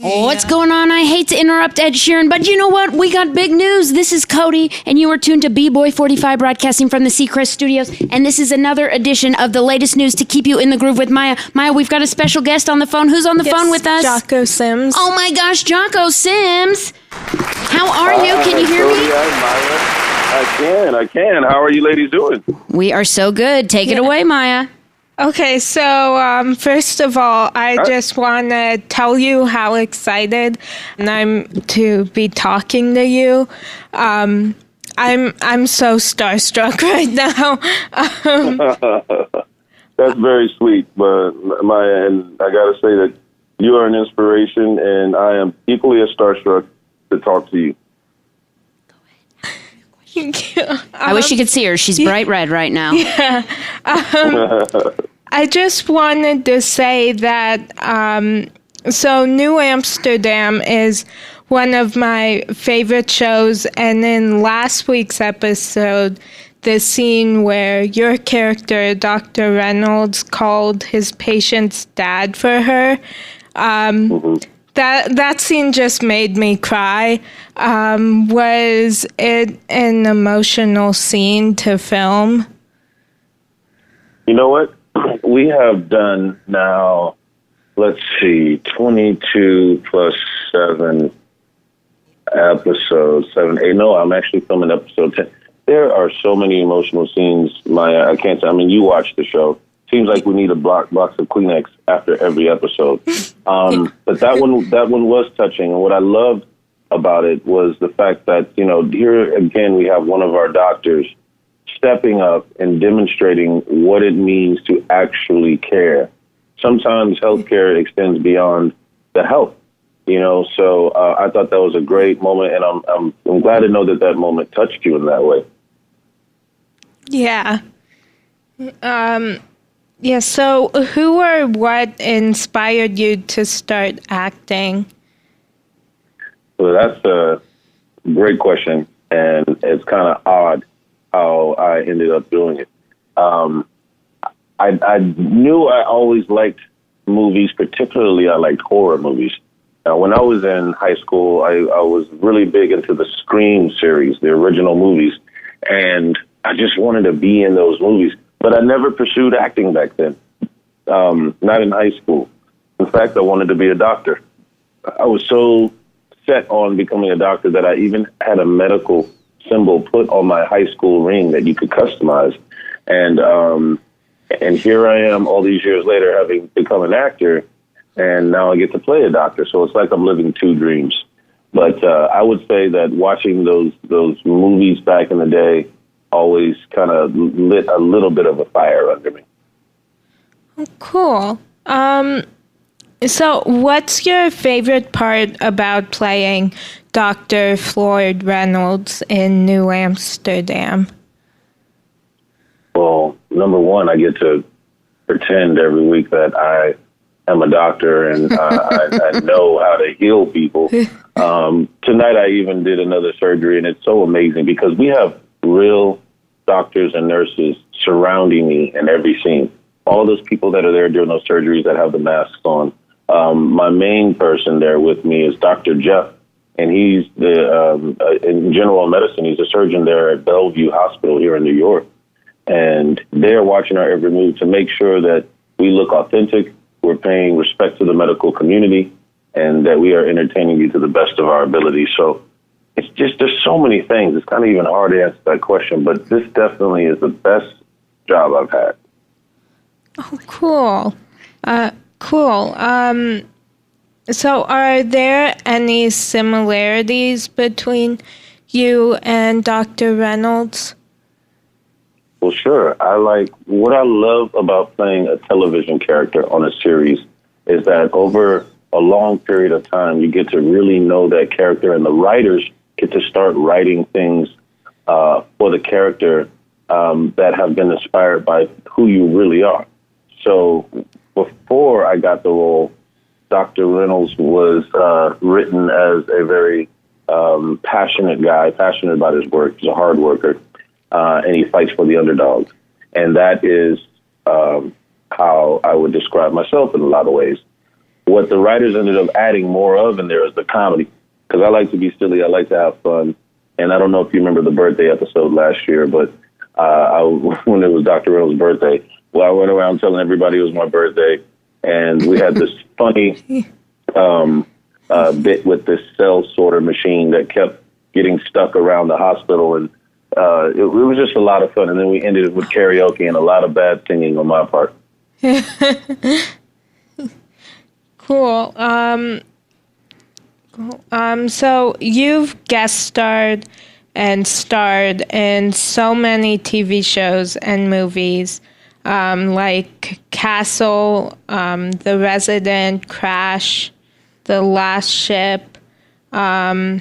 Oh, what's going on? I hate to interrupt Ed Sheeran, but you know what? We got big news. This is Cody, and you are tuned to B-Boy 45 broadcasting from the Seacrest Studios, and this is another edition of the latest news to keep you in the groove with Maya. Maya, we've got a special guest on the phone. Who's on the phone with us? Jocko Sims. Oh my gosh, Jocko Sims. How are you? Can you hear me? I can. How are you ladies doing? We are so good. Take it away, Maya. Okay, so first of all, I just want to tell you how excited I'm to be talking to you. I'm so starstruck right now. That's very sweet, but Maya, and I got to say that you are an inspiration, and I am equally as starstruck to talk to you. I wish you could see her. She's bright red right now. Yeah. I just wanted to say that, so New Amsterdam is one of my favorite shows, and in last week's episode, the scene where your character, Dr. Reynolds, called his patient's dad for her, that scene just made me cry. Was it an emotional scene to film? You know what? We have done now, let's see, 22 plus 7 episodes, 7, 8. No, I'm actually filming episode 10. There are so many emotional scenes, Maya. I can't. I mean, you watch the show. Seems like we need a box of Kleenex after every episode. But that one was touching, and what I loved about it was the fact that, you know, here again we have one of our doctors stepping up and demonstrating what it means to actually care. Sometimes healthcare extends beyond the health, you know. So I thought that was a great moment, and I'm glad to know that moment touched you in that way. Yeah. Yeah, so who or what inspired you to start acting? Well, that's a great question, and it's kind of odd how I ended up doing it. I knew I always liked movies, particularly I liked horror movies. Now, when I was in high school, I was really big into the Scream series, the original movies, and I just wanted to be in those movies. But I never pursued acting back then, not in high school. In fact, I wanted to be a doctor. I was so set on becoming a doctor that I even had a medical symbol put on my high school ring that you could customize. And here I am all these years later having become an actor, and now I get to play a doctor. So it's like I'm living two dreams. But I would say that watching those movies back in the day always kind of lit a little bit of a fire under me. Cool. So what's your favorite part about playing Dr. Floyd Reynolds in New Amsterdam? Well, number one, I get to pretend every week that I am a doctor and I know how to heal people. Tonight I even did another surgery, and it's so amazing because we have real doctors and nurses surrounding me in every scene. All those people that are there during those surgeries that have the masks on. My main person there with me is Dr. Jeff, and he's in general medicine. He's a surgeon there at Bellevue Hospital here in New York. And they're watching our every move to make sure that we look authentic, we're paying respect to the medical community, and that we are entertaining you to the best of our ability. So it's just, there's so many things. It's kind of even hard to answer that question, but this definitely is the best job I've had. Oh, cool. Cool. So are there any similarities between you and Dr. Reynolds? Well, sure. What I love about playing a television character on a series is that over a long period of time, you get to really know that character, and the writers get to start writing things for the character that have been inspired by who you really are. So before I got the role, Dr. Reynolds was written as a very passionate guy, passionate about his work. He's a hard worker, and he fights for the underdog. And that is how I would describe myself in a lot of ways. what the writers ended up adding more of in there is the comedy. Because I like to be silly. I like to have fun. And I don't know if you remember the birthday episode last year, but when it was Dr. Reynolds' birthday, I went around telling everybody it was my birthday. And we had this funny bit with this cell sorter machine that kept getting stuck around the hospital. And it was just a lot of fun. And then we ended it with karaoke and a lot of bad singing on my part. Cool. So you've guest starred and starred in so many TV shows and movies, like Castle, The Resident, Crash, The Last Ship, Jarhead,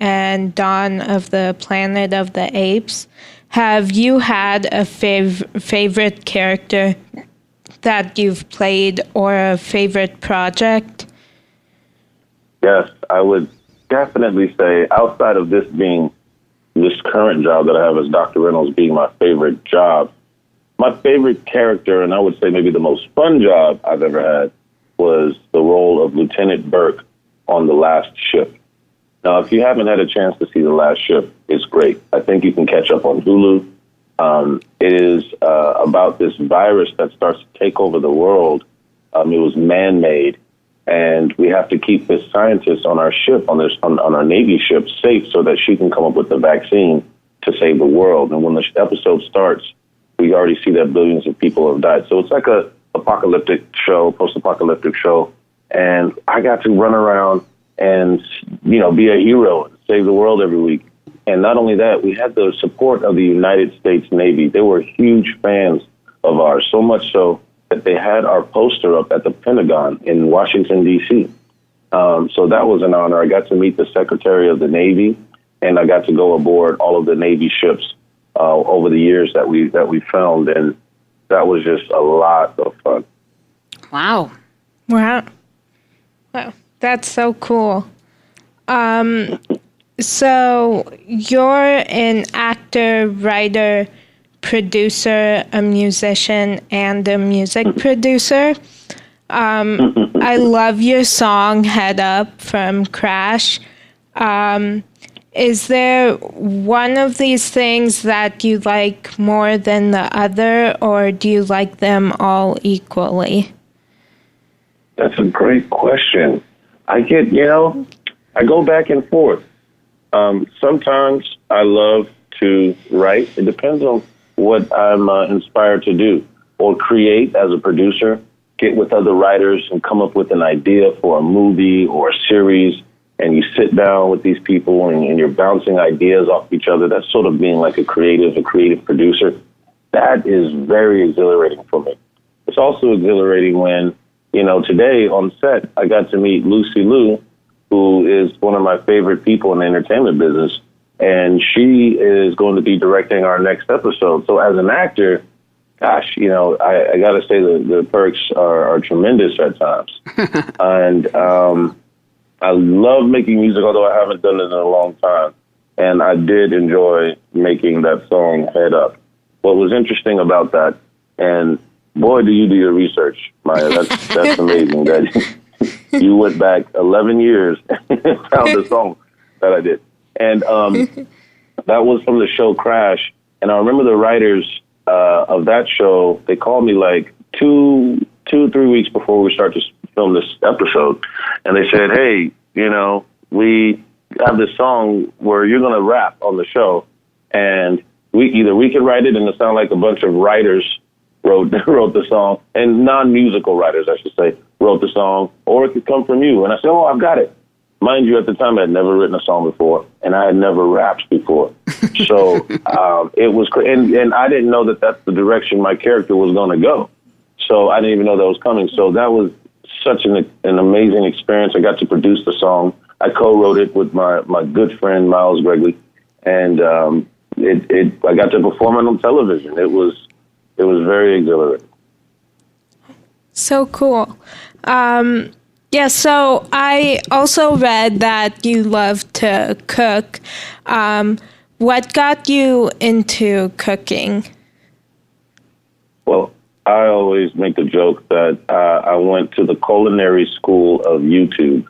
and Dawn of the Planet of the Apes. Have you had a favorite character that you've played or a favorite project? Yes, I would definitely say, outside of this being this current job that I have as Dr. Reynolds being my favorite job, my favorite character, and I would say maybe the most fun job I've ever had, was the role of Lieutenant Burke on The Last Ship. Now, if you haven't had a chance to see The Last Ship, it's great. I think you can catch up on Hulu. It is about this virus that starts to take over the world. It was man-made. And we have to keep this scientist on our ship, on our Navy ship, safe so that she can come up with the vaccine to save the world. And when the episode starts, we already see that billions of people have died. So it's like a apocalyptic show, post-apocalyptic show. And I got to run around and, be a hero and save the world every week. And not only that, we had the support of the United States Navy. They were huge fans of ours, so much so that they had our poster up at the Pentagon in Washington, D.C. So that was an honor. I got to meet the Secretary of the Navy, and I got to go aboard all of the Navy ships over the years that we filmed, and that was just a lot of fun. Wow. Wow. That's so cool. So you're an actor, writer, producer, a musician, and a music producer. I love your song Head Up from Crash. Is there one of these things that you like more than the other, or do you like them all equally? That's a great question. I go back and forth. Sometimes I love to write. It depends on what I'm inspired to do, or create as a producer, get with other writers and come up with an idea for a movie or a series, and you sit down with these people and you're bouncing ideas off each other. That's sort of being like a creative producer. That is very exhilarating for me. It's also exhilarating when, today on set, I got to meet Lucy Liu, who is one of my favorite people in the entertainment business. And she is going to be directing our next episode. So as an actor, gosh, I got to say the perks are tremendous at times. And I love making music, although I haven't done it in a long time. And I did enjoy making that song, Head Up. What was interesting about that, and boy, do you do your research, Maya. That's amazing that you went back 11 years and found the song that I did. And that was from the show Crash. And I remember the writers of that show, they called me like 3 weeks before we started to film this episode. And they said, hey, we have this song where you're going to rap on the show. And we can write it and it sound like a bunch of writers wrote the song, and non-musical writers, I should say, wrote the song, or it could come from you. And I said, oh, I've got it. Mind you, at the time, I had never written a song before, and I had never rapped before. So it was, and I didn't know that that's the direction my character was going to go. So I didn't even know that was coming. So that was such an amazing experience. I got to produce the song. I co-wrote it with my good friend, Miles Gregley, and I got to perform it on television. It was very exhilarating. So cool. So I also read that you love to cook. What got you into cooking? Well, I always make the joke that I went to the culinary school of YouTube.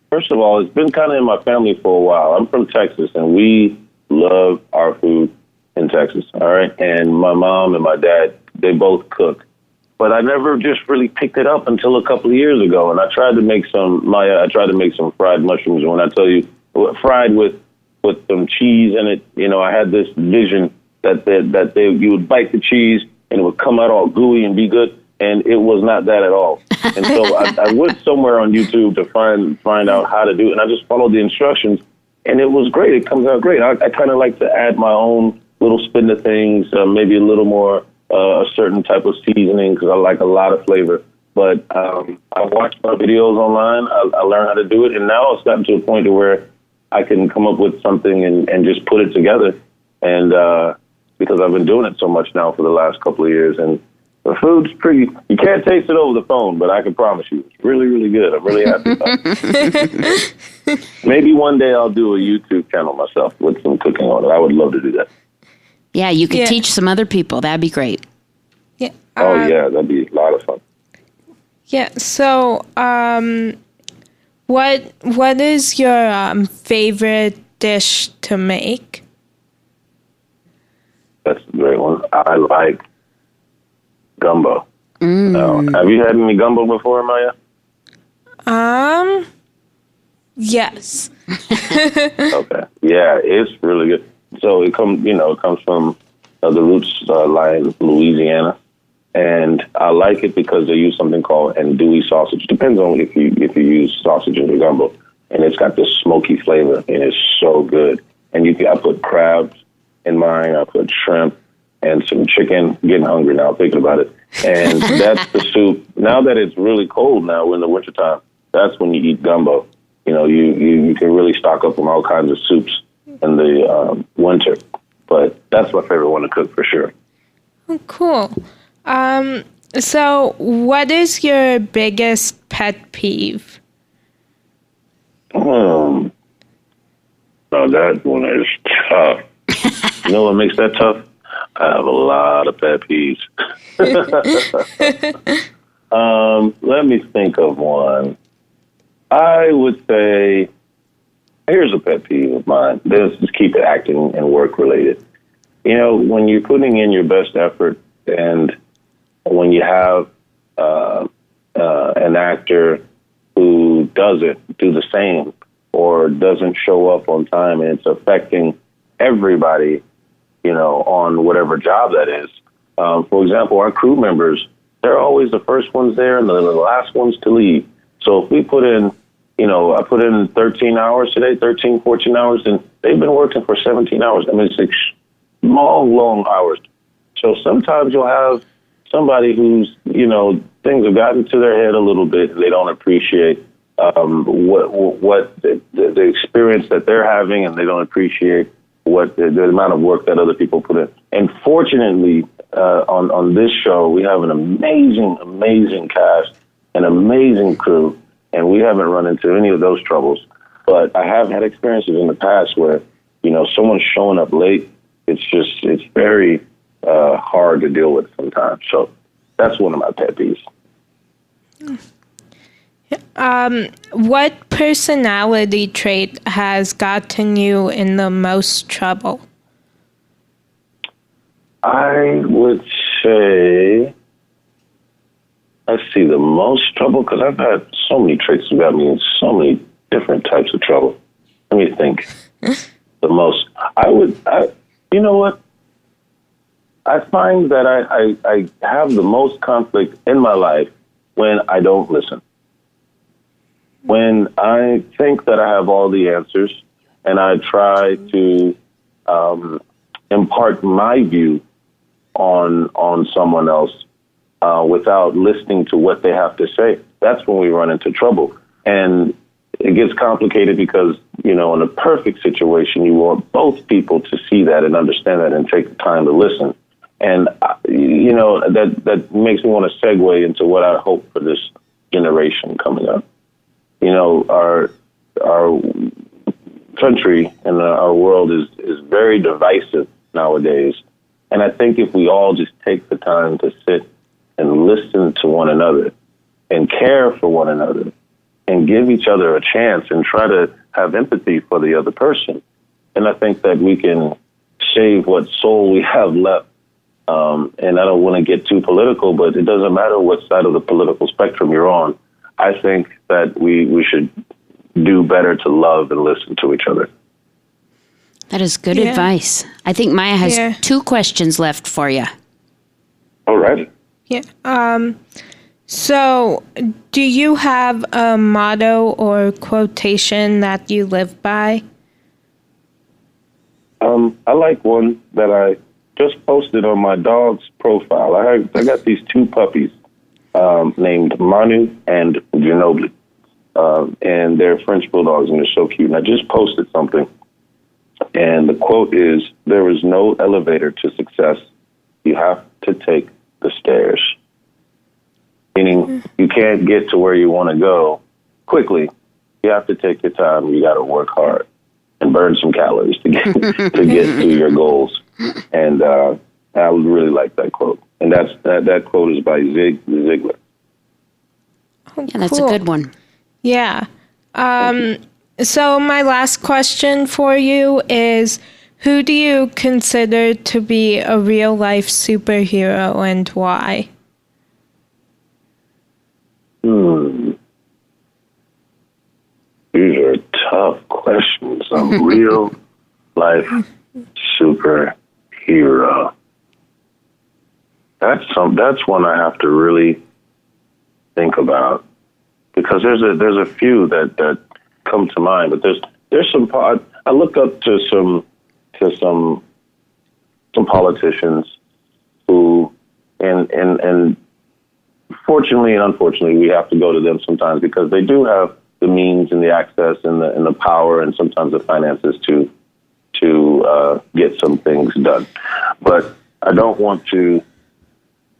First of all, it's been kind of in my family for a while. I'm from Texas, and we love our food in Texas, all right? And my mom and my dad, they both cook. But I never just really picked it up until a couple of years ago, and I tried to make some fried mushrooms. And when I tell you, fried with some cheese in it, I had this vision that you would bite the cheese and it would come out all gooey and be good. And it was not that at all. And so I went somewhere on YouTube to find out how to do it. And I just followed the instructions, and it was great. It comes out great. I kind of like to add my own little spin to things, maybe a little more a certain type of seasoning because I like a lot of flavor. But I watched my videos online. I learned how to do it. And now it's gotten to a point to where I can come up with something and just put it together. And because I've been doing it so much now for the last couple of years. And the food's pretty, you can't taste it over the phone, but I can promise you, it's really, really good. I'm really happy about it. Maybe one day I'll do a YouTube channel myself with some cooking on it. I would love to do that. Yeah, you could teach some other people. That'd be great. Yeah. Yeah, that'd be a lot of fun. Yeah, so what is your favorite dish to make? That's a great one. I like gumbo. Have you had any gumbo before, Maya? Yes. Okay. Yeah, it's really good. So it comes from the roots lie in Louisiana, and I like it because they use something called andouille sausage. Depends on if you use sausage in your gumbo, and it's got this smoky flavor, and it's so good. And I put crabs in mine. I put shrimp and some chicken. Getting hungry now thinking about it. And that's the soup. Now that it's really cold now in the wintertime, that's when you eat gumbo. You can really stock up on all kinds of soups in the winter. But that's my favorite one to cook for sure. Oh, cool. So what is your biggest pet peeve? Oh, that one is tough. You know what makes that tough? I have a lot of pet peeves. Let me think of one. I would say, here's a pet peeve of mine. Let's just keep it acting and work related. When you're putting in your best effort and when you have an actor who doesn't do the same or doesn't show up on time and it's affecting everybody, on whatever job that is. For example, our crew members, they're always the first ones there and the last ones to leave. So if we put in, I put in 13 hours today, 13, 14 hours, and they've been working for 17 hours. I mean, it's long hours. So sometimes you'll have somebody who's, things have gotten to their head a little bit. And they don't appreciate what the experience that they're having, and they don't appreciate what the amount of work that other people put in. And fortunately, on this show, we have an amazing cast, an amazing crew, and we haven't run into any of those troubles. But I have had experiences in the past where, someone's showing up late. It's very hard to deal with sometimes. So that's one of my pet peeves. What personality trait has gotten you in the most trouble? I would say, let's see, the most trouble, because I've had so many traits that got me in so many different types of trouble. Let me think. The most. You know what? I find that I have the most conflict in my life when I don't listen. When I think that I have all the answers and I try to impart my view on someone else without listening to what they have to say, that's when we run into trouble. And it gets complicated because, in a perfect situation, you want both people to see that and understand that and take the time to listen. And, that makes me want to segue into what I hope for this generation coming up. Our country and our world is very divisive nowadays. And I think if we all just take the time to sit and listen to one another and care for one another and give each other a chance and try to have empathy for the other person, and I think that we can save what soul we have left. And I don't want to get too political, but it doesn't matter what side of the political spectrum you're on. I think that we should do better to love and listen to each other. That is good advice. I think Maya has 2 questions left for you. All right. Yeah. So, do you have a motto or quotation that you live by? I like one that I just posted on my dog's profile. I got these 2 puppies named Manu and Ginobili. And they're French bulldogs, and they're so cute. And I just posted something. And the quote is, "There is no elevator to success. You have to take the stairs." Meaning you can't get to where you want to go quickly. You have to take your time. You got to work hard and burn some calories to get to your goals. And I would really like that quote. And that quote is by Zig Ziglar. Oh, yeah, that's a good one. Yeah. So my last question for you is, who do you consider to be a real-life superhero and why? These are tough questions. A real-life superhero. That's one I have to really think about, because there's a few that come to mind, but there's some. I look up to some politicians who, and fortunately and unfortunately, we have to go to them sometimes because they do have the means and the access and the power and sometimes the finances to get some things done. But I don't want to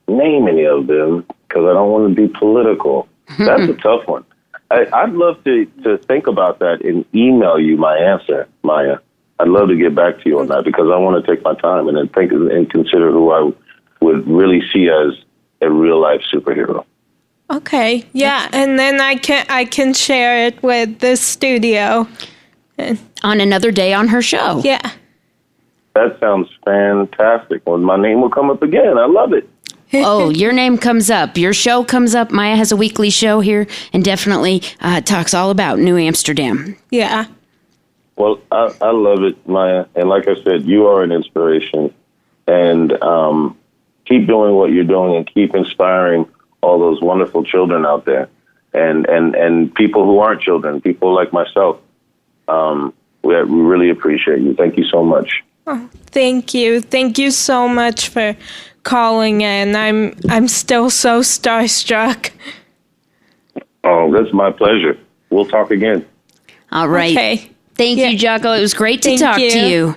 name any of them because I don't want to be political. That's a tough one. I'd love to think about that and email you my answer, Maya. I'd love to get back to you on that because I want to take my time and then think and consider who I would really see as a real life superhero. Okay, yeah, and then I can share it with the studio on another day on her show. Yeah, that sounds fantastic. Well, my name will come up again. I love it. Oh, your name comes up. Your show comes up. Maya has a weekly show here and definitely talks all about New Amsterdam. Yeah. Well, I love it, Maya. And like I said, you are an inspiration. And keep doing what you're doing and keep inspiring all those wonderful children out there and people who aren't children, people like myself. We really appreciate you. Thank you so much. Oh, thank you. Thank you so much for calling in. I'm still so starstruck. Oh, that's my pleasure. We'll talk again. All right. Okay. Thank you, Jocko. It was great to talk to you.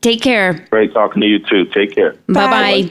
Take care. Great talking to you too. Take care. Bye-bye.